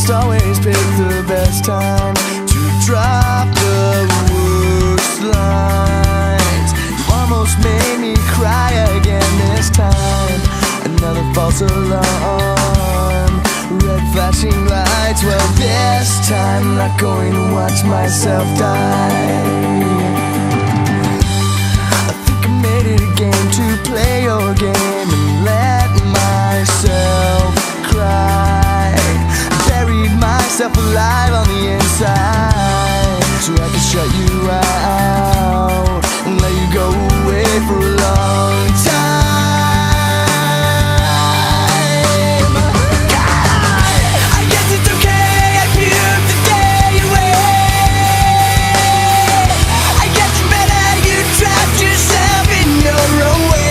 must always pick the best time to drop the worst lines. You almost made me cry again this time. Another false alarm, red flashing lights. Well, this time I'm not going to watch myself die. I think I made it a game to play your game and let myself cry. I buried myself alive on the inside so I could shut you out and let you go away for a long time. I guess it's okay, I puked the day away. I guess it's better you trapped yourself in your own way.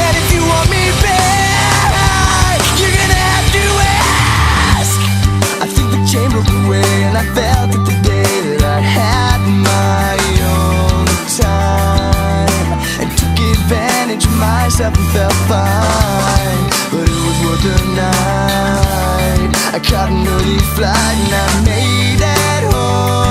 And if you want me back, you're gonna have to ask. I think the chain broke away and I felt it the day that I had my own time and took advantage of myself and felt fine. But it was worth the night. I caught an early flight and I made it home.